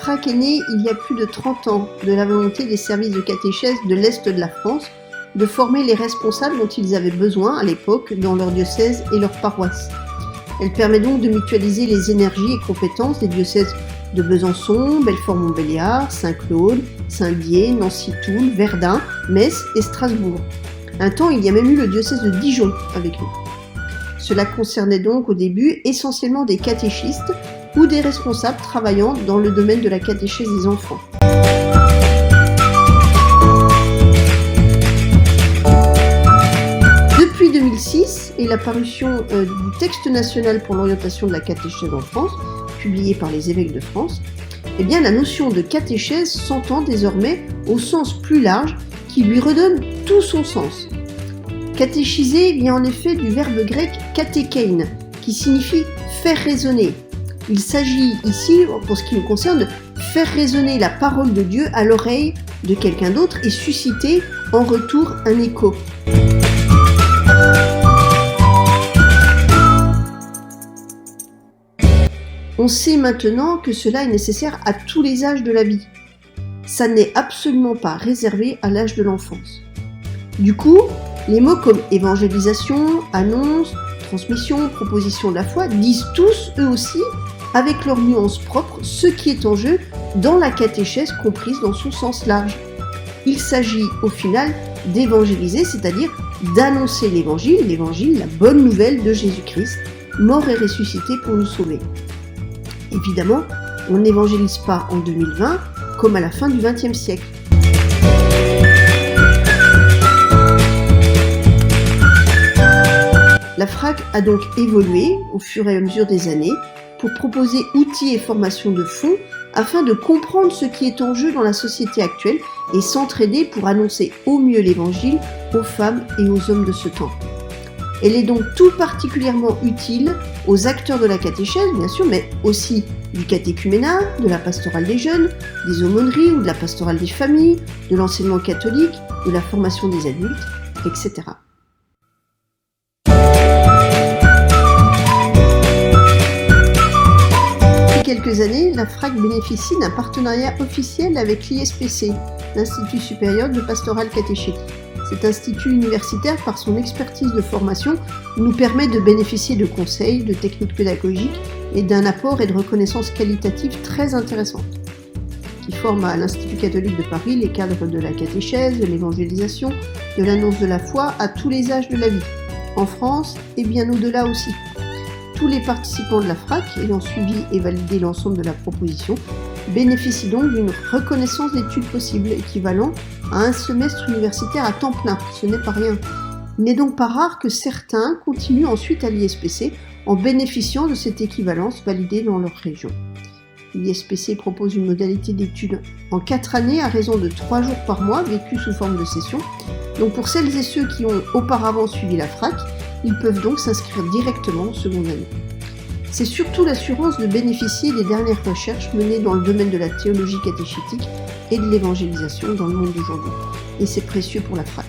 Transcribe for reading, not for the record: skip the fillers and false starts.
FRAC est née il y a plus de 30 ans de la volonté des services de catéchèse de l'Est de la France de former les responsables dont ils avaient besoin à l'époque dans leur diocèse et leur paroisse. Elle permet donc de mutualiser les énergies et compétences des diocèses de Besançon, Belfort-Montbéliard, Saint-Claude, Saint-Dié, Nancy-Toul, Verdun, Metz et Strasbourg. Un temps, il y a même eu le diocèse de Dijon avec nous. Cela concernait donc au début essentiellement des catéchistes ou des responsables travaillant dans le domaine de la catéchèse des enfants. Depuis 2006 et la parution du texte national pour l'orientation de la catéchèse en France, publié par les évêques de France, eh bien la notion de catéchèse s'entend désormais au sens plus large qui lui redonne tout son sens. Catéchiser vient en effet du verbe grec katékein, qui signifie faire raisonner. Il s'agit ici, pour ce qui nous concerne, de faire résonner la parole de Dieu à l'oreille de quelqu'un d'autre et susciter en retour un écho. On sait maintenant que cela est nécessaire à tous les âges de la vie. Ça n'est absolument pas réservé à l'âge de l'enfance. Du coup, les mots comme évangélisation, annonce, transmission, proposition de la foi disent tous, eux aussi, avec leur nuance propre, ce qui est en jeu dans la catéchèse comprise dans son sens large. Il s'agit au final d'évangéliser, c'est-à-dire d'annoncer l'évangile, la bonne nouvelle de Jésus-Christ, mort et ressuscité pour nous sauver. Évidemment, on n'évangélise pas en 2020 comme à la fin du XXe siècle. La FRAC a donc évolué au fur et à mesure des années pour proposer outils et formations de fond afin de comprendre ce qui est en jeu dans la société actuelle et s'entraider pour annoncer au mieux l'Évangile aux femmes et aux hommes de ce temps. Elle est donc tout particulièrement utile aux acteurs de la catéchèse, bien sûr, mais aussi du catéchuménat, de la pastorale des jeunes, des aumôneries ou de la pastorale des familles, de l'enseignement catholique, de la formation des adultes, etc. Depuis quelques années, la FRAC bénéficie d'un partenariat officiel avec l'ISPC, l'Institut supérieur de pastorale catéchétique. Cet institut universitaire, par son expertise de formation, nous permet de bénéficier de conseils, de techniques pédagogiques et d'un apport et de reconnaissance qualitative très intéressante, qui forme à l'Institut catholique de Paris les cadres de la catéchèse, de l'évangélisation, de l'annonce de la foi à tous les âges de la vie, en France et bien au-delà aussi. Tous les participants de la FRAC, ayant suivi et validé l'ensemble de la proposition, bénéficient donc d'une reconnaissance d'études possibles équivalent à un semestre universitaire à temps plein. Ce n'est pas rien. Il n'est donc pas rare que certains continuent ensuite à l'ISPC en bénéficiant de cette équivalence validée dans leur région. L'ISPC propose une modalité d'études en 4 années à raison de 3 jours par mois vécus sous forme de session. Donc pour celles et ceux qui ont auparavant suivi la FRAC, ils peuvent donc s'inscrire directement en seconde année. C'est surtout l'assurance de bénéficier des dernières recherches menées dans le domaine de la théologie catéchétique et de l'évangélisation dans le monde d'aujourd'hui. Et c'est précieux pour la FRAC.